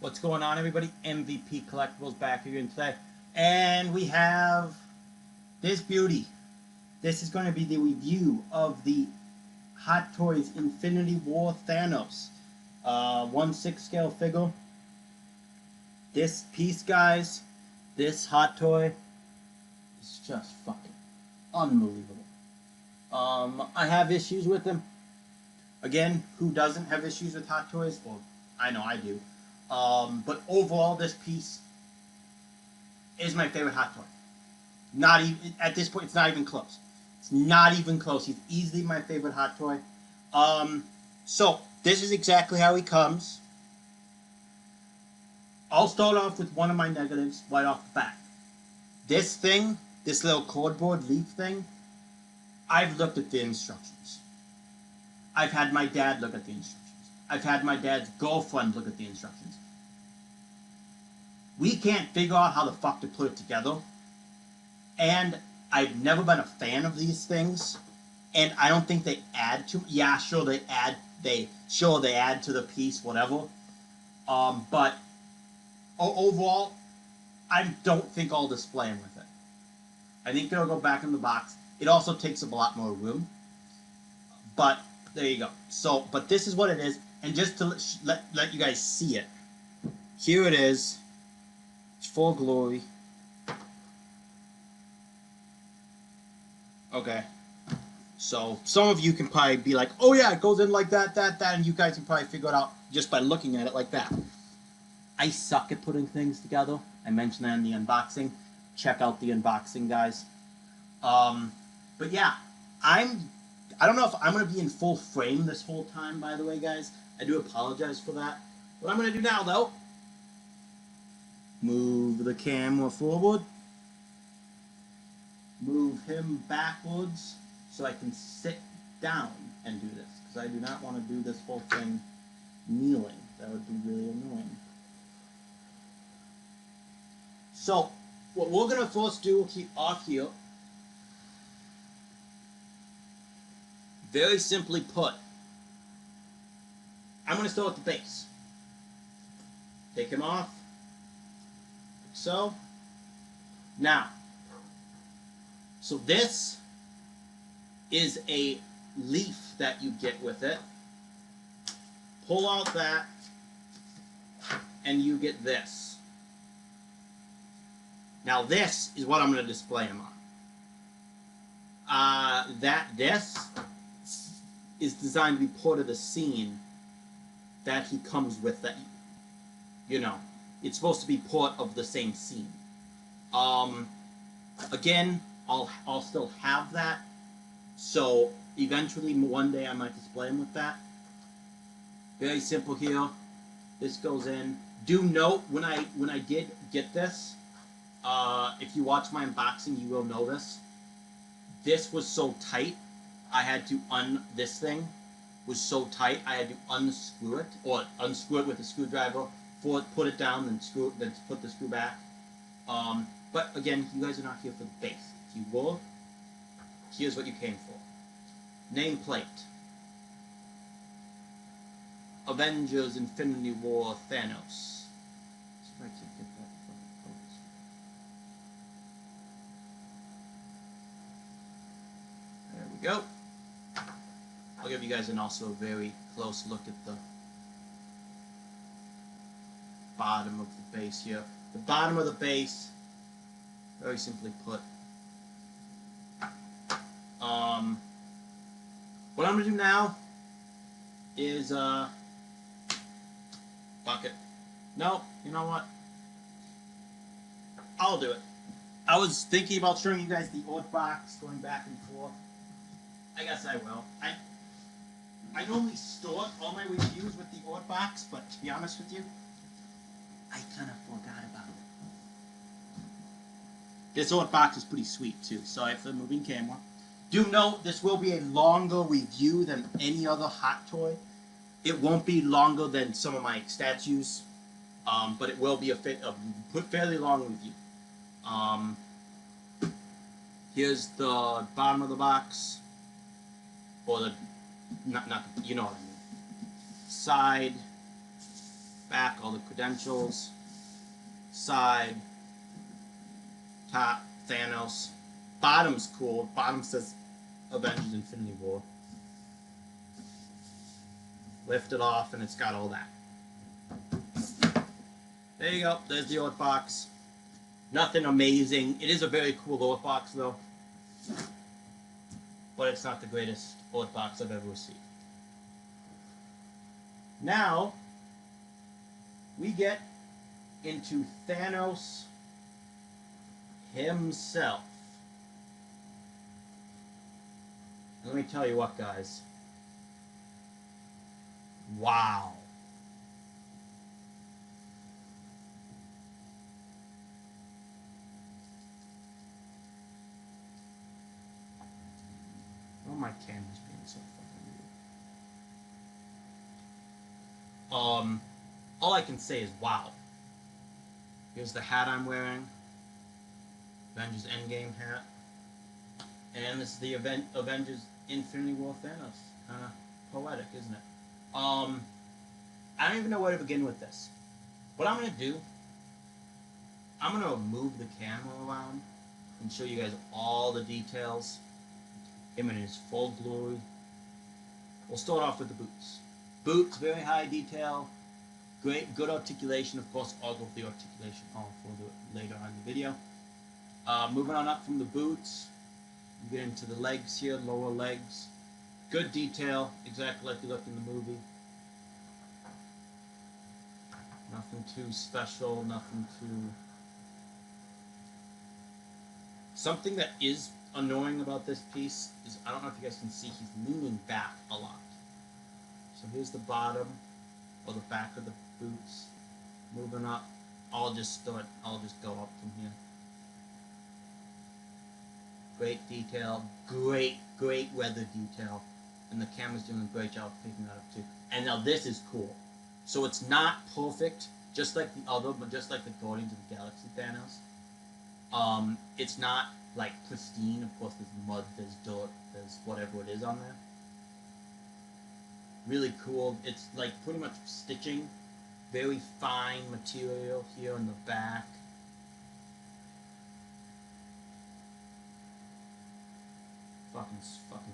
What's going on, everybody? MVP Collectables back again today. And we have this beauty. This is going to be the review of the Hot Toys Infinity War Thanos. 1/6 scale figure. This piece, guys, this hot toy is just fucking unbelievable. I have issues with them. Again, who doesn't have issues with hot toys? Well, I know I do. But overall, this piece is my favorite hot toy. Not even at this point, it's not even close. It's not even close. He's easily my favorite hot toy. So this is exactly how he comes. I'll start off with one of my negatives right off the bat. This thing, this little cardboard leaf thing, I've looked at the instructions. I've had my dad look at the instructions. I've had my dad's girlfriend look at the instructions. We can't figure out how the fuck to put it together. And I've never been a fan of these things. And I don't think they add to... Yeah, sure they add to the piece, whatever. But overall, I don't think I'll display them with it. I think it'll go back in the box. It also takes up a lot more room. But there you go. So, but this is what it is. And just to let you guys see it, here it is. It's for glory. Okay. So some of you can probably be like, oh yeah, it goes in like that, and you guys can probably figure it out just by looking at it like that. I suck at putting things together. I mentioned that in the unboxing. Check out the unboxing, guys. But yeah, I don't know if I'm going to be in full frame this whole time, by the way, guys. I do apologize for that. What I'm going to do now, though, move the camera forward, move him backwards so I can sit down and do this, because I do not want to do this whole thing kneeling. That would be really annoying. So, what we're going to first do, we'll keep off here. Very simply put, I'm going to start with the base. Take him off, like so. Now, so this is a leaf that you get with it. Pull out that, and you get this. Now this is what I'm going to display him on. This is designed to be part of the scene that he comes with, that, you know, it's supposed to be part of the same scene. Again, I'll still have that, so eventually one day I might display him with that. Very simple here. This goes in. Do note, when I did get this, if you watch my unboxing, you will know this. This was so tight, I had to this thing was so tight, I had to unscrew it, or unscrew it with a screwdriver, put it down, then put the screw back. But again, you guys are not here for the base. If you were, here's what you came for. Nameplate. Avengers Infinity War Thanos. See if I can get that fucking focus. There we go. I'll give you guys also a very close look at the bottom of the base here. The bottom of the base, very simply put. What I'm going to do now is, bucket. No, you know what? I'll do it. I was thinking about showing you guys the old box, going back and forth. I guess I will. I normally start all my reviews with the old box, but to be honest with you, I kind of forgot about it. This old box is pretty sweet too. Sorry for the moving camera. Do note, this will be a longer review than any other hot toy. It won't be longer than some of my statues, but it will be a fairly long review. Here's the bottom of the box, or the not you know what I mean. Side, back, all the credentials, side, top, Thanos. Bottom's cool. Bottom says Avengers Infinity War. Lift it off and it's got all that. There you go. There's the art box. Nothing amazing. It is a very cool art box though. But it's not the greatest art box I've ever received. Now, we get into Thanos himself. And let me tell you what, guys. Wow. Oh, my camera's being so fucking weird. All I can say is wow. Here's the hat I'm wearing. Avengers Endgame hat. And this is the Avengers Infinity War Thanos. Kinda poetic, isn't it? I don't even know where to begin with this. What I'm gonna do, I'm gonna move the camera around and show you guys all the details. Him in his full glory. We'll start off with the boots. Boots, very high detail. Great, good articulation. Of course, I'll go with the articulation all further later on in the video. Moving on up from the boots, we get into the legs here, lower legs. Good detail, exactly like you look in the movie. Nothing too special, nothing too... Something that is annoying about this piece is, I don't know if you guys can see, he's leaning back a lot. So here's the bottom, or the back of the boots. Moving up, I'll just go up from here. Great detail, great weather detail. And the camera's doing a great job picking that up too. And now this is cool. So it's not perfect, just like the other, but just like the Guardians of the Galaxy Thanos. It's not like pristine. Of course, there's mud, there's dirt, there's whatever it is on there. Really cool. It's like pretty much stitching. Very fine material here in the back. Fucking fantastic.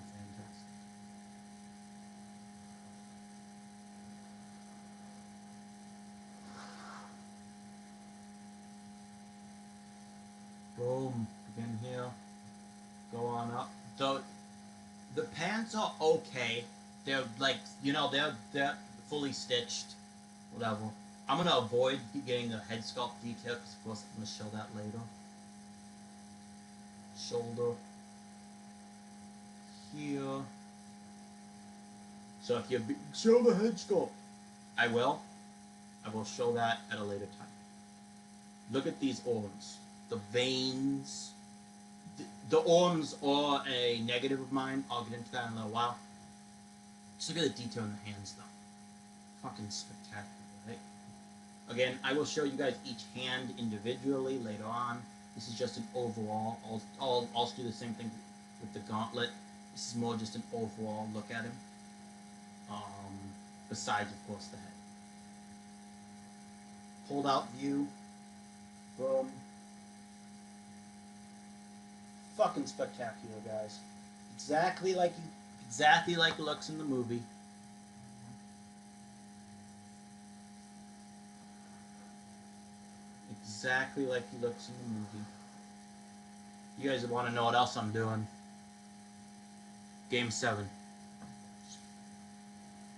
Boom. Again here. Go on up. The pants are okay. They're like, you know, they're fully stitched. Whatever. I'm gonna avoid getting the head sculpt detail because of course I'm gonna show that later. Shoulder. Here. So if you show the head sculpt, I will show that at a later time. Look at these arms, the veins. The arms are a negative of mine. I'll get into that in a little while. Just look at the detail in the hands, though. Fucking spectacular, right? Again, I will show you guys each hand individually later on. This is just an overall. I'll do the same thing with the gauntlet. This is more just an overall look at him. Besides, of course, the head. Pulled out view. Boom. Fucking spectacular, guys. Exactly like it looks in the movie. Exactly like he looks in the movie. You guys want to know what else I'm doing? Game 7. Just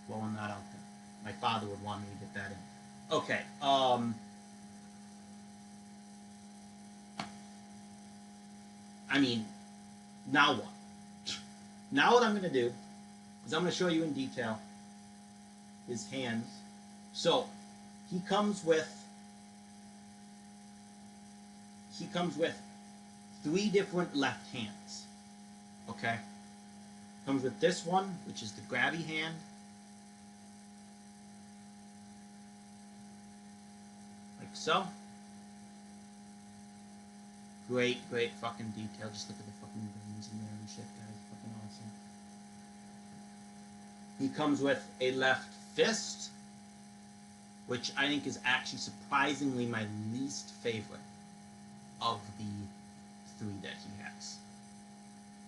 blowing that out there. My father would want me to get that in. Okay, I mean, now what? Now what I'm going to do is I'm going to show you in detail his hands. So, he comes with 3 different left hands. Okay? Comes with this one, which is the grabby hand. Like so. Great fucking detail. Just look at the fucking veins in there and shit, guys. Fucking awesome. He comes with a left fist. which I think is actually surprisingly my least favorite of the three that he has.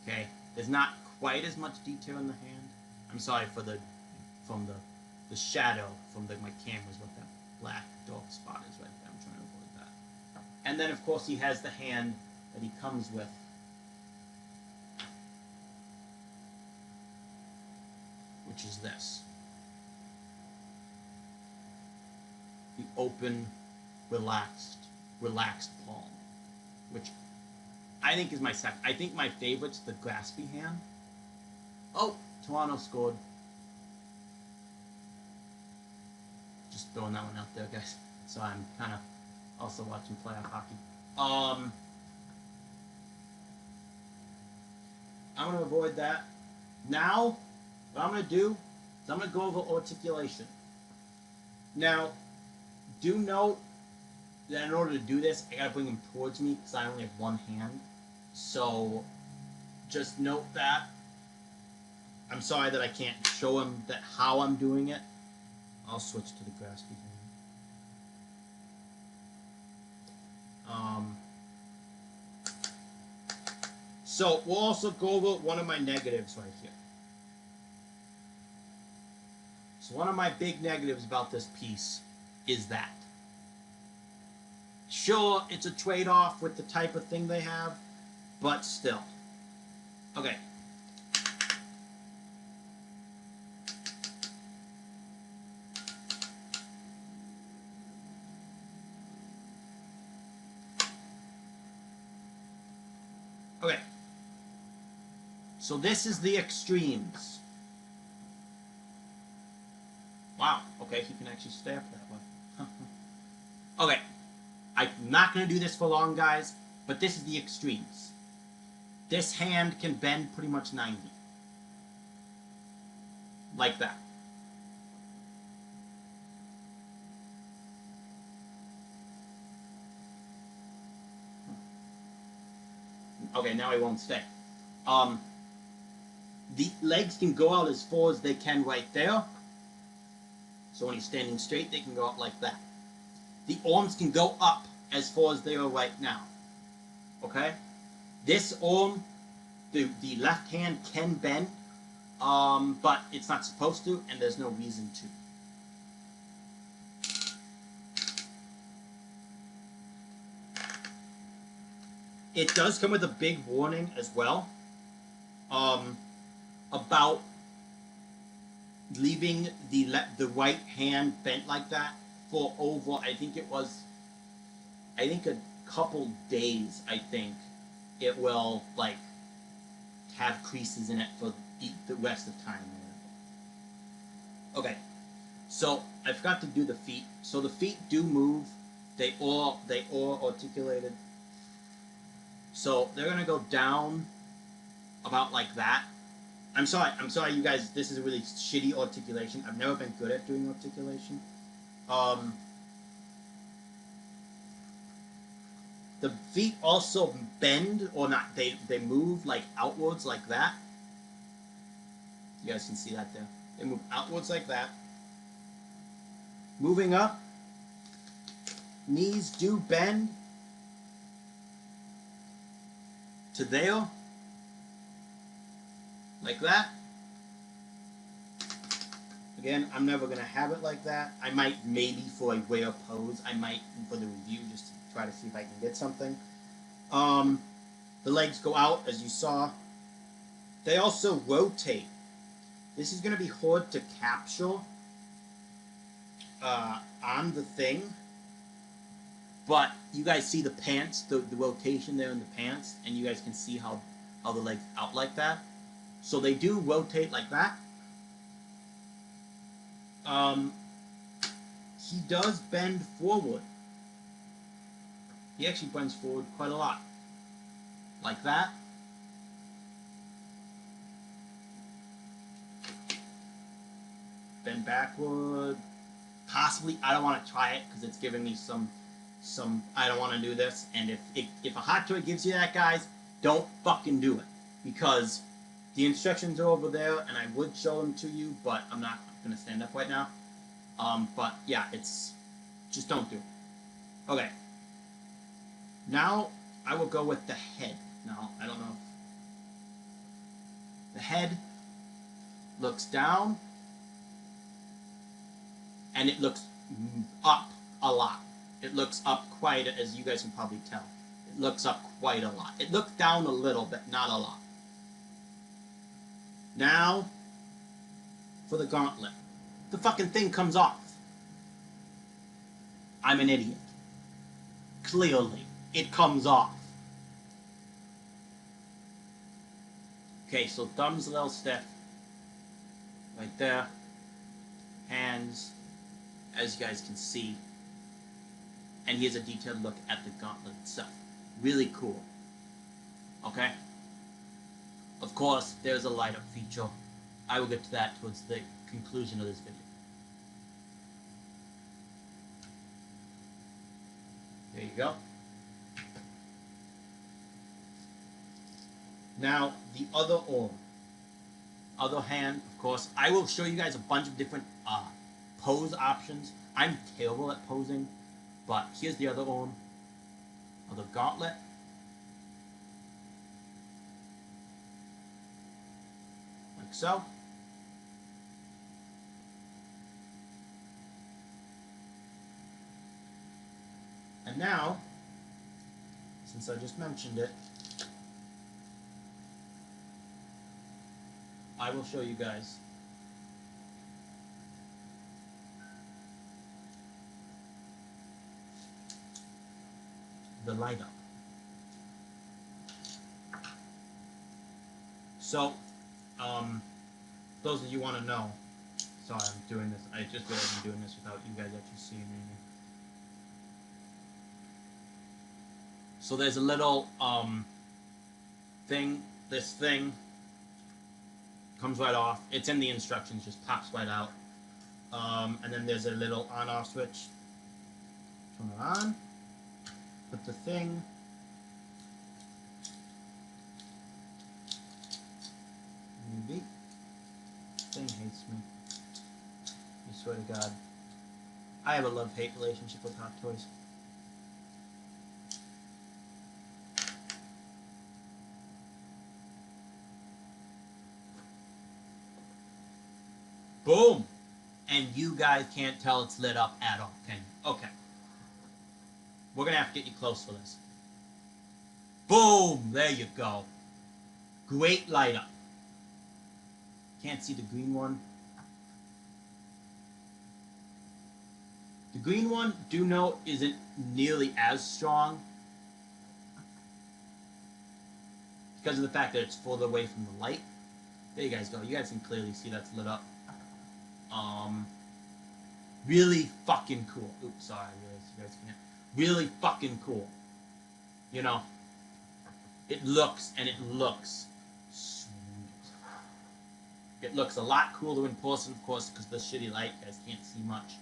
Okay, there's not quite as much detail in the hand. I'm sorry for the shadow from my cameras, what that black dark spot is right there. I'm trying to avoid that. And then of course he has the hand that he comes with, which is this. The open, relaxed palm, which I think is my second. I think my favorite's the graspy hand. Oh, Toronto scored. Just throwing that one out there, guys. So I'm kind of also watching playoff hockey. I'm going to avoid that. Now, what I'm going to do is I'm going to go over articulation. Now, do note that in order to do this, I gotta bring him towards me because I only have one hand. So, just note that. I'm sorry that I can't show him how I'm doing it. I'll switch to the graspy hand. So, we'll also go over one of my negatives right here. So, one of my big negatives about this piece is that. Sure, it's a trade-off with the type of thing they have, but still. Okay. Okay. So this is the extremes. Wow. Okay, he can actually stay up that way. Okay. I'm not going to do this for long, guys, but this is the extremes. This hand can bend pretty much 90. Like that. Okay, now I won't stay. The legs can go out as far as they can right there. So when he's standing straight, they can go out like that. The arms can go up as far as they are right now. Okay? This arm, the left hand can bend, but it's not supposed to, and there's no reason to. It does come with a big warning as well, about leaving the right hand bent like that for over, I think a couple days. I think it will like have creases in it for the rest of time. Okay, so I forgot to do the feet. So the feet do move. They are articulated. So they're gonna go down about like that. I'm sorry, you guys. This is a really shitty articulation. I've never been good at doing articulation. The feet also bend, or not, they move like outwards like that. You guys can see that there. They move outwards like that. Moving up, knees do bend to there, like that. Again, I'm never going to have it like that. I might, maybe for a rare pose, I might, for the review, just to try to see if I can get something. The legs go out, as you saw. They also rotate. This is going to be hard to capture on the thing. But you guys see the pants, the rotation there in the pants, and you guys can see how the legs out like that. So they do rotate like that. He does bend forward. He actually bends forward quite a lot. Like that. Bend backward. Possibly, I don't want to try it because it's giving me some, I don't want to do this. And if a hot toy gives you that, guys, don't fucking do it. Because the instructions are over there, and I would show them to you, but I'm not going to stand up right now. But yeah, it's just don't do it. Okay. Now I will go with the head. Now I don't know. The head looks down, and it looks up a lot. It looks up quite, as you guys can probably tell. It looks up quite a lot. It looks down a little bit, not a lot. Now, for the gauntlet. The fucking thing comes off. I'm an idiot. Clearly, it comes off. Okay, so thumb's a little stiff. Right there. Hands, as you guys can see. And here's a detailed look at the gauntlet itself. Really cool. Okay? Of course, there's a light up feature. I will get to that towards the conclusion of this video. There you go. Now, the other arm. Other hand, of course. I will show you guys a bunch of different pose options. I'm terrible at posing, but here's the other arm of the gauntlet. Like so. And now, since I just mentioned it, I will show you guys the light up. So, those of you want to know, sorry, I'm doing this. I just realized I'm doing this without you guys actually seeing anything. So there's a little thing. This thing comes right off. It's in the instructions. Just pops right out. And then there's a little on-off switch. Turn it on. Put the thing. Maybe. Thing hates me. I swear to God. I have a love-hate relationship with Hot Toys. Boom! And you guys can't tell it's lit up at all, can you? Okay. We're gonna have to get you close for this. Boom! There you go. Great light up. Can't see the green one. The green one, do note, isn't nearly as strong because of the fact that it's further away from the light. There you guys go. You guys can clearly see that's lit up. Really fucking cool. Oops, sorry, I realized you guys can't. Really fucking cool. You know, it looks sweet. It looks a lot cooler in person, of course, because of the shitty light. You guys can't see much.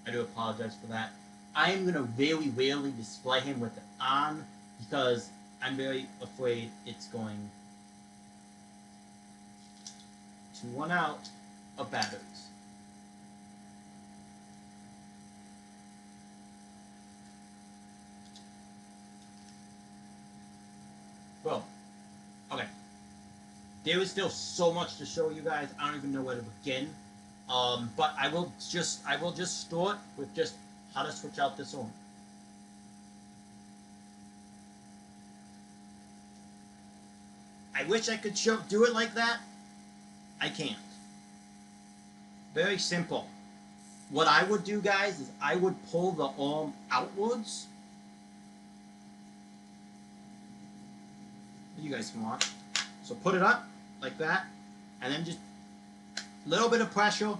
I do apologize for that. I am gonna very rarely display him with it on because I'm very afraid it's going to run out of batteries. Well, okay. There is still so much to show you guys. I don't even know where to begin. But I will just start with just how to switch out this arm. I wish I could do it like that. I can't. Very simple. What I would do, guys, is I would pull the arm outwards. You guys can watch. So put it up like that, and then just a little bit of pressure,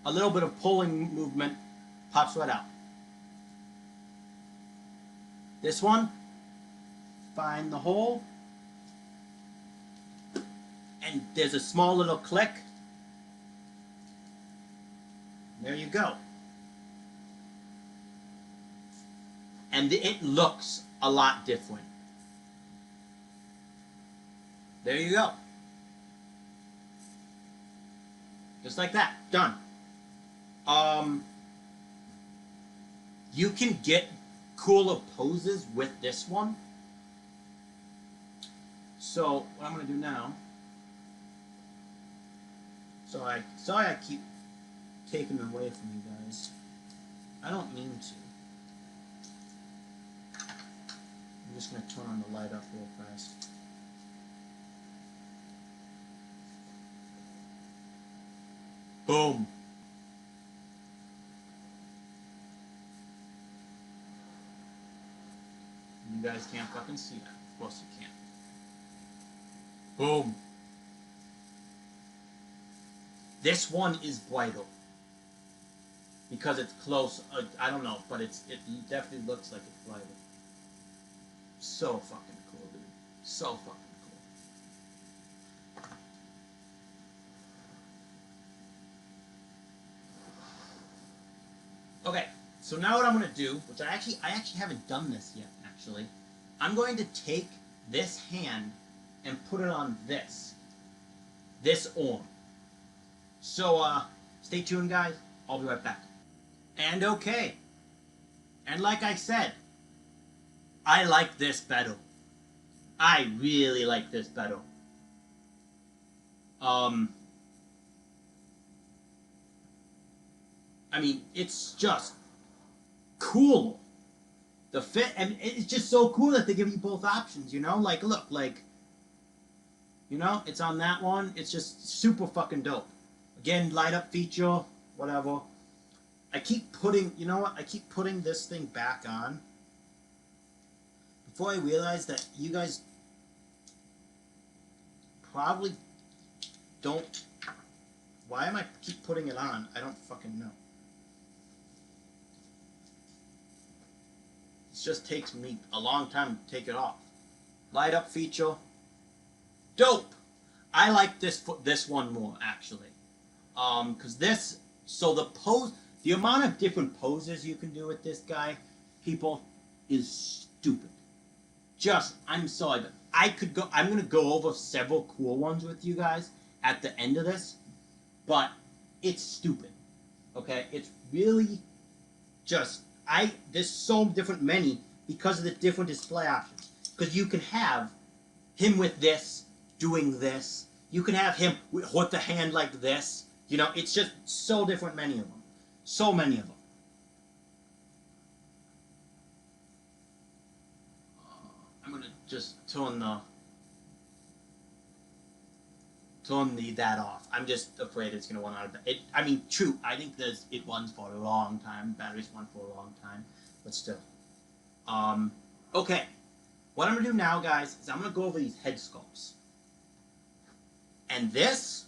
a little bit of pulling movement, pops right out. This one, find the hole, and there's a small little click. There you go. And it looks a lot different. There you go. Just like that. Done. You can get cooler poses with this one. So what I'm gonna do now. Sorry I keep taking them away from you guys. I don't mean to. I'm just gonna turn on the light up real fast. Boom. You guys can't fucking see that. Of course you can't. Boom. This one is brighter. Because it's close. I don't know, but it definitely looks like it's brighter. So fucking cool, dude. So fucking cool. Okay, so now what I'm gonna do, which I actually haven't done this yet, actually. I'm going to take this hand and put it on this arm. So, stay tuned, guys. I'll be right back. And okay. And like I said, I like this better. I really like this better. I mean, it's just cool. The fit, and it's just so cool that they give you both options, you know? Like, look, like, you know, it's on that one. It's just super fucking dope. Again, light up feature, whatever. I keep putting, you know what? I keep putting this thing back on before I realize that you guys probably don't. Why am I keep putting it on? I don't fucking know. It just takes me a long time to take it off. Light up feature. Dope! I like this one more, actually. Because this, so the amount of different poses you can do with this guy, people, is stupid. I'm sorry, but I'm going to go over several cool ones with you guys at the end of this, but it's stupid. Okay? It's really just, there's so different many because of the different display options. Because you can have him with this, doing this. You can have him with the hand like this. You know, it's just so different, many of them. So many of them. I'm going to just turn that off. I'm just afraid it's going to run out of it. I mean, true, I think it runs for a long time. Batteries run for a long time. But still. Okay. What I'm going to do now, guys, is I'm going to go over these head sculpts. And this,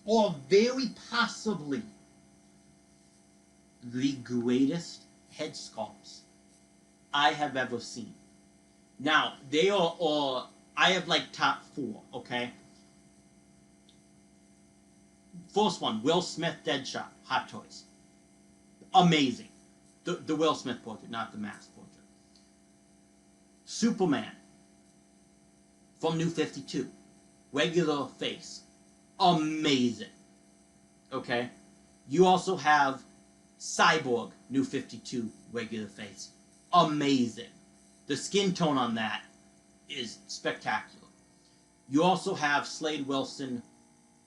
or very possibly the greatest head sculpts I have ever seen. Now, they are all, I have like top 4, okay? First one, Will Smith Deadshot, Hot Toys. Amazing. The Will Smith portrait, not the mask portrait. Superman from New 52. Regular face. Amazing. Okay? You also have Cyborg, New 52, regular face. Amazing. The skin tone on that is spectacular. You also have Slade Wilson,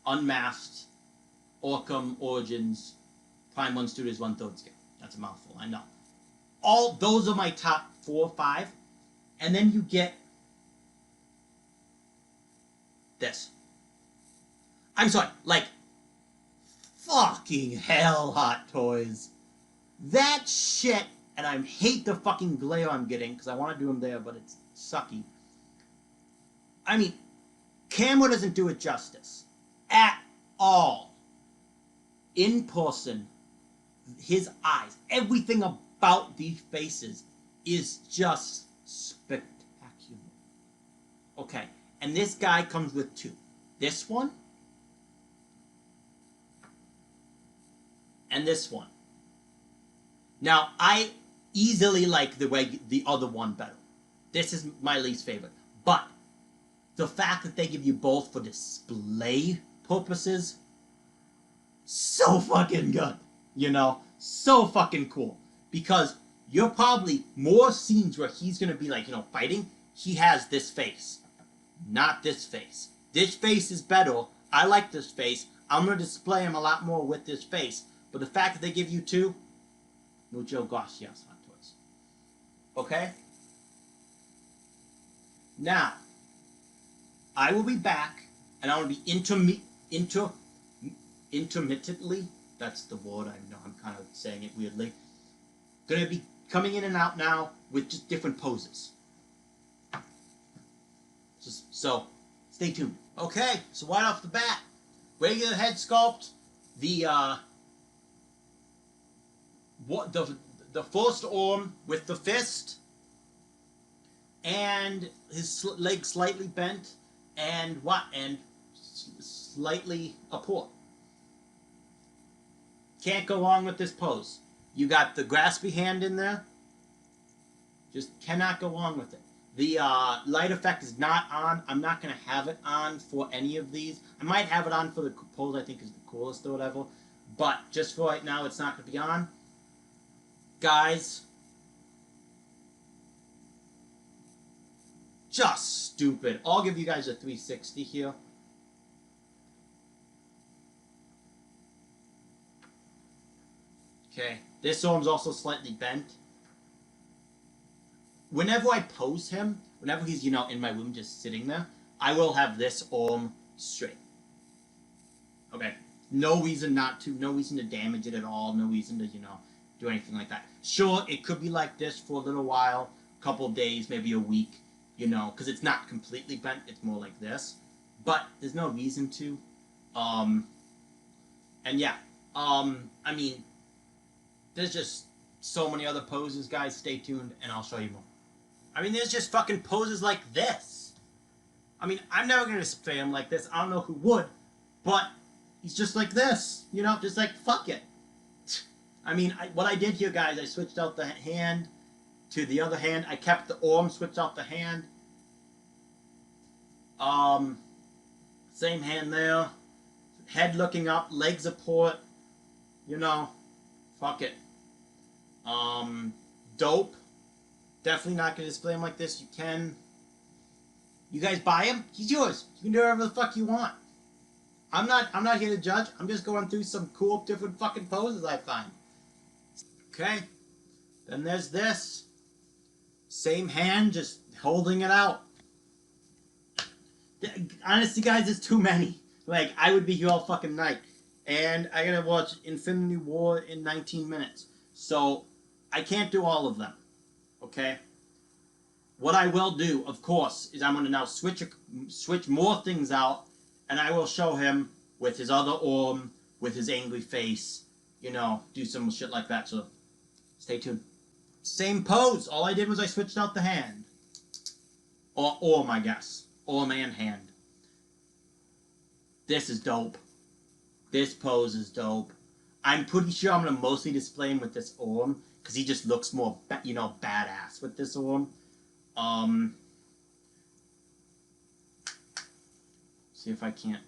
Unmasked, Orcam Origins, Prime 1 Studios 1/3 scale. That's a mouthful, I know. All those are my top 4 or 5. And then you get this. I'm sorry, like, fucking hell, Hot Toys. That shit, and I hate the fucking glare I'm getting, because I want to do them there, but it's sucky. I mean, camera doesn't do it justice. At all. In person, his eyes, everything about these faces is just spectacular. Okay, and this guy comes with 2. This one and this one. Now, I easily like the other one better. This is my least favorite. But the fact that they give you both for display purposes, so fucking good. You know? So fucking cool. Because you're probably more scenes where he's gonna be like, you know, fighting. He has this face, not this face. This face is better. I like this face. I'm gonna display him a lot more with this face. But the fact that they give you two, mucho gracias, Hot Toys. Okay? Now, I will be back, and I will be intermittently. That's the word. I know I'm kind of saying it weirdly. Gonna be coming in and out now with just different poses. So stay tuned. Okay, so right off the bat, regular head sculpt, the first arm with the fist, and his leg slightly bent, and slightly apart. Can't go wrong with this pose. You got the graspy hand in there. Just cannot go wrong with it. The light effect is not on. I'm not going to have it on for any of these. I might have it on for the pose I think is the coolest or whatever. But just for right now, it's not going to be on. Guys, just stupid. I'll give you guys a 360 here. Okay, this arm's also slightly bent. Whenever I pose him, whenever he's, you know, in my room just sitting there, I will have this arm straight. Okay? No reason not to. No reason to damage it at all. No reason to, you know, do anything like that. Sure, it could be like this for a little while, a couple of days, maybe a week, you know, because it's not completely bent. It's more like this. But there's no reason to. And yeah. I mean, there's just so many other poses, guys. Stay tuned, and I'll show you more. I mean, there's just fucking poses like this. I mean, I'm never going to display him like this. I don't know who would, but he's just like this. You know, just like, fuck it. I mean, what I did here, guys, I switched out the hand to the other hand. I kept the arm, switched out the hand. Same hand there. Head looking up, legs apart. You know, fuck it. Dope. Definitely not going to display him like this. You can. You guys buy him? He's yours. You can do whatever the fuck you want. I'm not here to judge. I'm just going through some cool different fucking poses I find. Okay. Then there's this. Same hand, just holding it out. Honestly, guys, there's too many. Like, I would be here all fucking night. And I gotta watch Infinity War in 19 minutes. So, I can't do all of them. Okay? What I will do, of course, is I'm going to now switch more things out, and I will show him with his other arm, with his angry face, you know, do some shit like that. So, stay tuned. Same pose. All I did was I switched out the hand. Or arm, I guess. Arm and hand. This is dope. This pose is dope. I'm pretty sure I'm going to mostly display him with this arm, because he just looks more, you know, badass with this arm. See if I can't.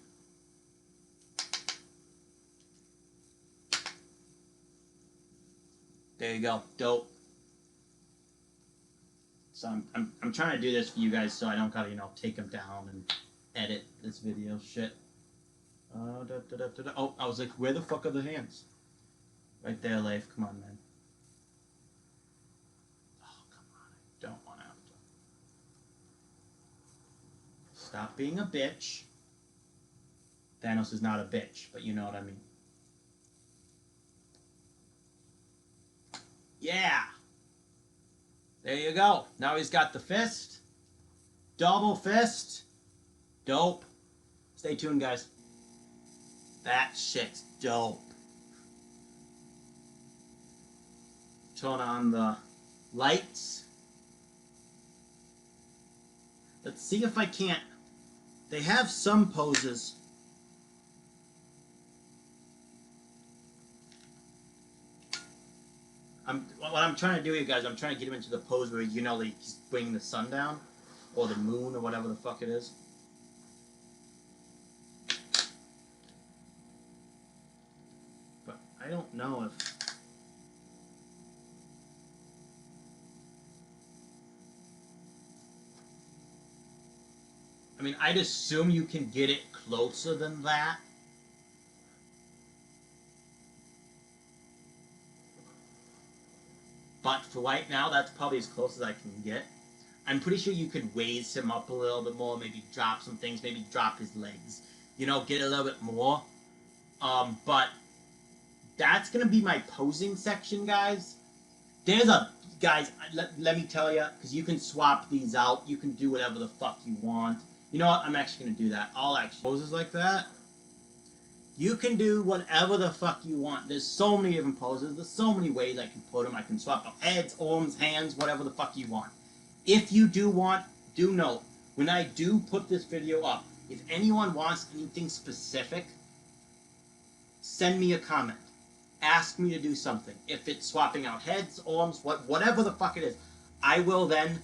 There you go. Dope. So I'm trying to do this for you guys so I don't gotta, you know, take them down and edit this video shit. Oh, I was like, where the fuck are the hands? Right there, Leif. Come on, man. Oh, come on. I don't want to have to. Stop being a bitch. Thanos is not a bitch, but you know what I mean. Yeah! There you go. Now he's got the fist. Double fist. Dope. Stay tuned, guys. That shit's dope. Turn on the lights. Let's see if I can't. They have some poses. What I'm trying to do here, guys, I'm trying to get him into the pose where, you know, like he's bringing the sun down, or the moon, or whatever the fuck it is. I don't know if... I mean, I'd assume you can get it closer than that. But for right now, that's probably as close as I can get. I'm pretty sure you could raise him up a little bit more, maybe drop some things, maybe drop his legs. You know, get a little bit more. But that's going to be my posing section, guys. Guys, let me tell you, because you can swap these out. You can do whatever the fuck you want. You know what? I'm actually going to do that. I'll actually poses like that. You can do whatever the fuck you want. There's so many different poses. There's so many ways I can put them. I can swap out heads, arms, hands, whatever the fuck you want. If you do want, do note, when I do put this video up, if anyone wants anything specific, send me a comment. Ask me to do something. If it's swapping out heads, arms, whatever the fuck it is, I will then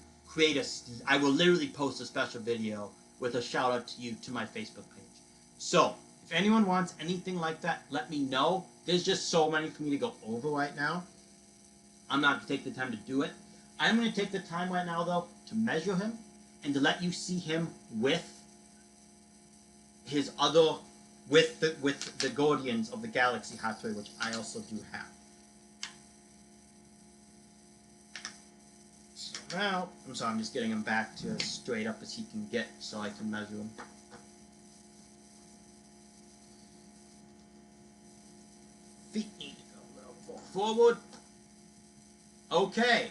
I will literally post a special video with a shout out to you to my Facebook page. So, if anyone wants anything like that, let me know. There's just so many for me to go over right now. I'm not going to take the time to do it. I'm going to take the time right now, though, to measure him and to let you see him with his other, with the Guardians of the Galaxy Hot Toy, which I also do have. So now, I'm just getting him back to as straight up as he can get so I can measure him. Feet need to go a little more forward. Okay.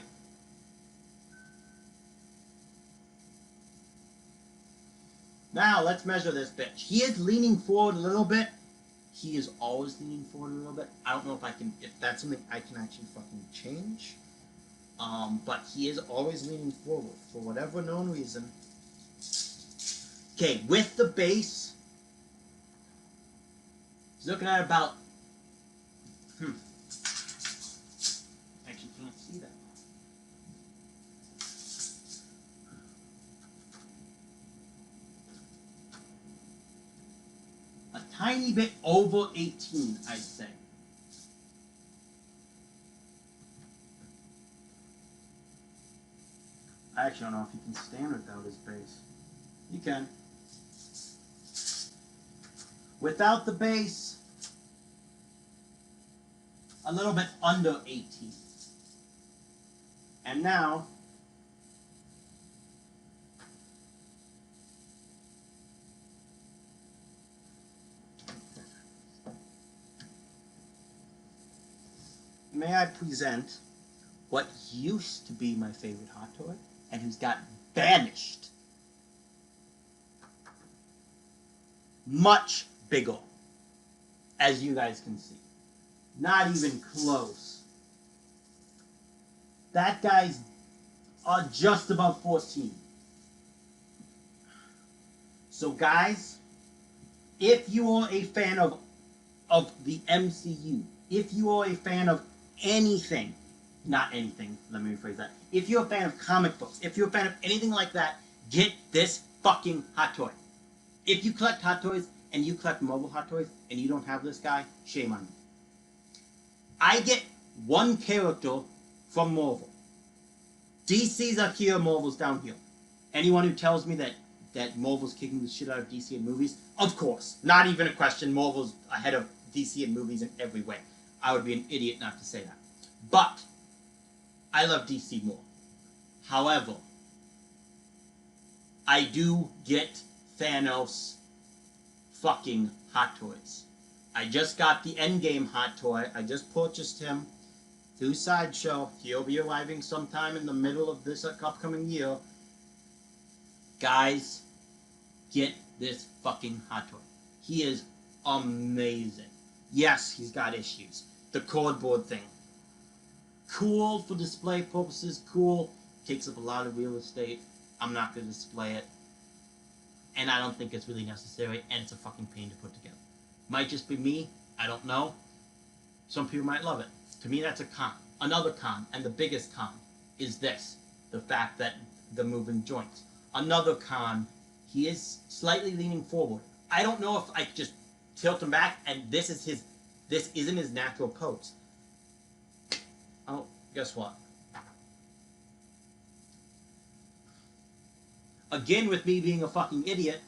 Now, let's measure this bitch. He is leaning forward a little bit. He is always leaning forward a little bit. I don't know if that's something I can actually fucking change. But he is always leaning forward for whatever known reason. Okay, with the base, he's looking at about... Actually, can't see that. A tiny bit over 18, I'd say. I actually don't know if you can stand without his base. You can. Without the base, a little bit under 18. And now, may I present what used to be my favorite Hot Toy and who's got banished. Much bigger, as you guys can see. Not even close. That guy's just above 14. So guys, if you are a fan of the MCU, if you are a fan of anything, not anything, let me rephrase that. If you're a fan of comic books, if you're a fan of anything like that, get this fucking Hot Toy. If you collect Hot Toys and you collect Marvel Hot Toys and you don't have this guy, shame on you. I get one character from Marvel. DC's up here, Marvel's down here. Anyone who tells me that Marvel's kicking the shit out of DC in movies, of course, not even a question, Marvel's ahead of DC in movies in every way. I would be an idiot not to say that. But I love DC more. However, I do get Thanos fucking Hot Toys. I just got the Endgame Hot Toy. I just purchased him through Sideshow. He'll be arriving sometime in the middle of this upcoming year. Guys, get this fucking Hot Toy. He is amazing. Yes, he's got issues. The cardboard thing. Cool for display purposes, cool. Takes up a lot of real estate. I'm not going to display it. And I don't think it's really necessary, and it's a fucking pain to put together. Might just be me, I don't know. Some people might love it. To me, that's a con. Another con, and the biggest con, is this. The fact that the moving joints. Another con, he is slightly leaning forward. I don't know if I could just tilt him back, and this is his This isn't his natural pose. Oh, guess what? Again, with me being a fucking idiot,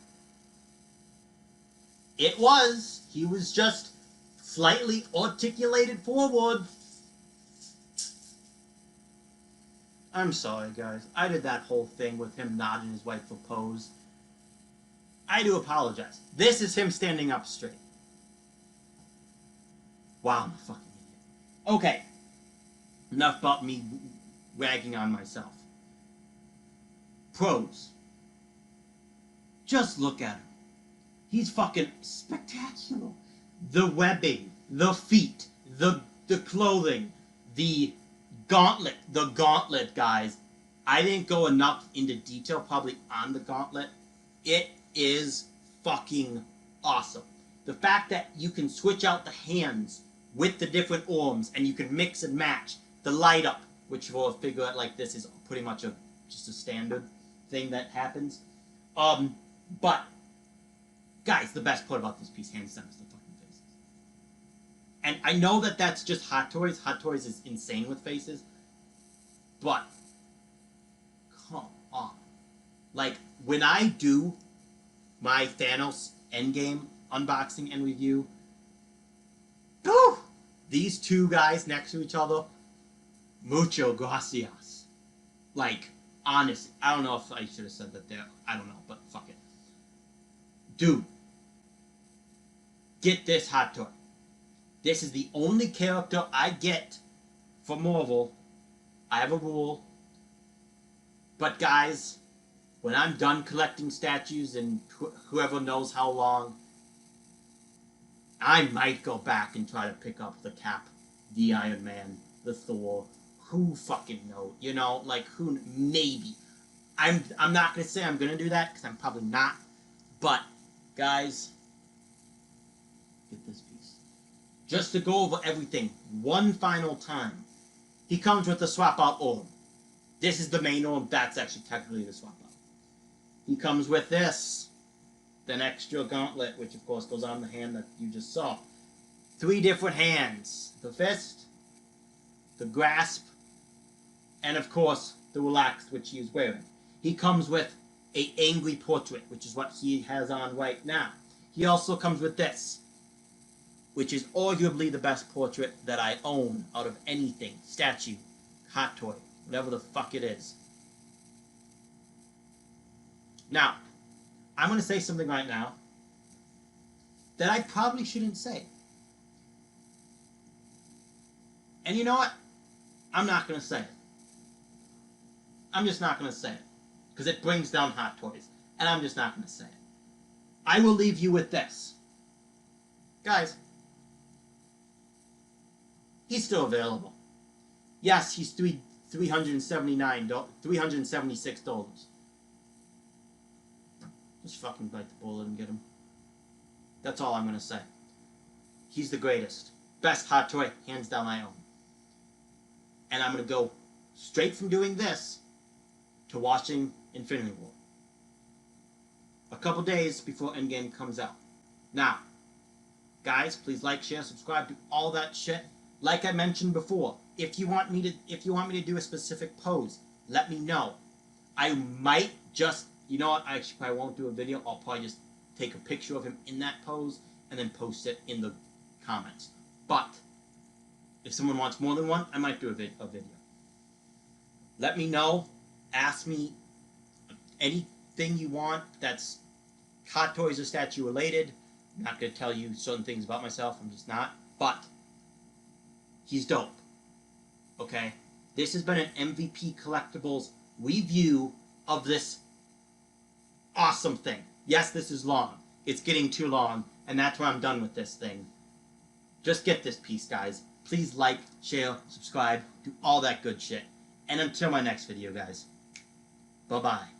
it was. He was just slightly articulated forward. I'm sorry, guys. I did that whole thing with him not in his rightful pose. I do apologize. This is him standing up straight. Wow, I'm a fucking idiot. Okay. Enough about me ragging on myself. Pros. Just look at him. He's fucking spectacular. The webbing, the feet, the clothing, the gauntlet, guys. I didn't go enough into detail probably on the gauntlet. It is fucking awesome. The fact that you can switch out the hands with the different arms and you can mix and match the light up, which for a figure like this is pretty much just a standard thing that happens. But guys, the best part about this piece, hands down, is the fucking faces. And I know that that's just Hot Toys. Hot Toys is insane with faces. But, come on. Like, when I do my Thanos Endgame unboxing and review, whew, these two guys next to each other, mucho gracias. Like, honestly, I don't know if I should have said that there. I don't know, but fuck it. Dude, get this Hot Toy. This is the only character I get for Marvel. I have a rule. But guys, when I'm done collecting statues and whoever knows how long, I might go back and try to pick up the Cap, the Iron Man, the Thor. Who fucking knows? You know, like, who, maybe. I'm not going to say I'm going to do that, because I'm probably not. But, guys, get this piece. Just to go over everything one final time. He comes with the swap out arm. This is the main arm. That's actually technically the swap out. He comes with this. An extra gauntlet, which of course goes on the hand that you just saw. 3 different hands. The fist, the grasp, and of course the relaxed, which he is wearing. He comes with a angry portrait, which is what he has on right now. He also comes with this, which is arguably the best portrait that I own out of anything. Statue, Hot Toy, whatever the fuck it is. Now, I'm going to say something right now that I probably shouldn't say. And you know what? I'm not going to say it. I'm just not going to say it. Because it brings down Hot Toys. And I'm just not going to say it. I will leave you with this. Guys, he's still available. Yes, he's $376. Just fucking bite the bullet and get him. That's all I'm going to say. He's the greatest. Best Hot Toy, hands down, I own. And I'm going to go straight from doing this to watching Infinity War. A couple days before Endgame comes out. Now, guys, please like, share, subscribe, do all that shit. Like I mentioned before, if you want me to do a specific pose, let me know. I might just, you know what, I actually probably won't do a video. I'll probably just take a picture of him in that pose and then post it in the comments. But if someone wants more than one, I might do a video. Let me know. Ask me anything you want that's Hot Toys or statue related. I'm not going to tell you certain things about myself. I'm just not. But he's dope. Okay? This has been an MVP Collectables review of this awesome thing. Yes, this is long. It's getting too long, and that's why I'm done with this thing. Just get this piece, guys. Please like, share, subscribe, do all that good shit. And until my next video, guys. Bye-bye.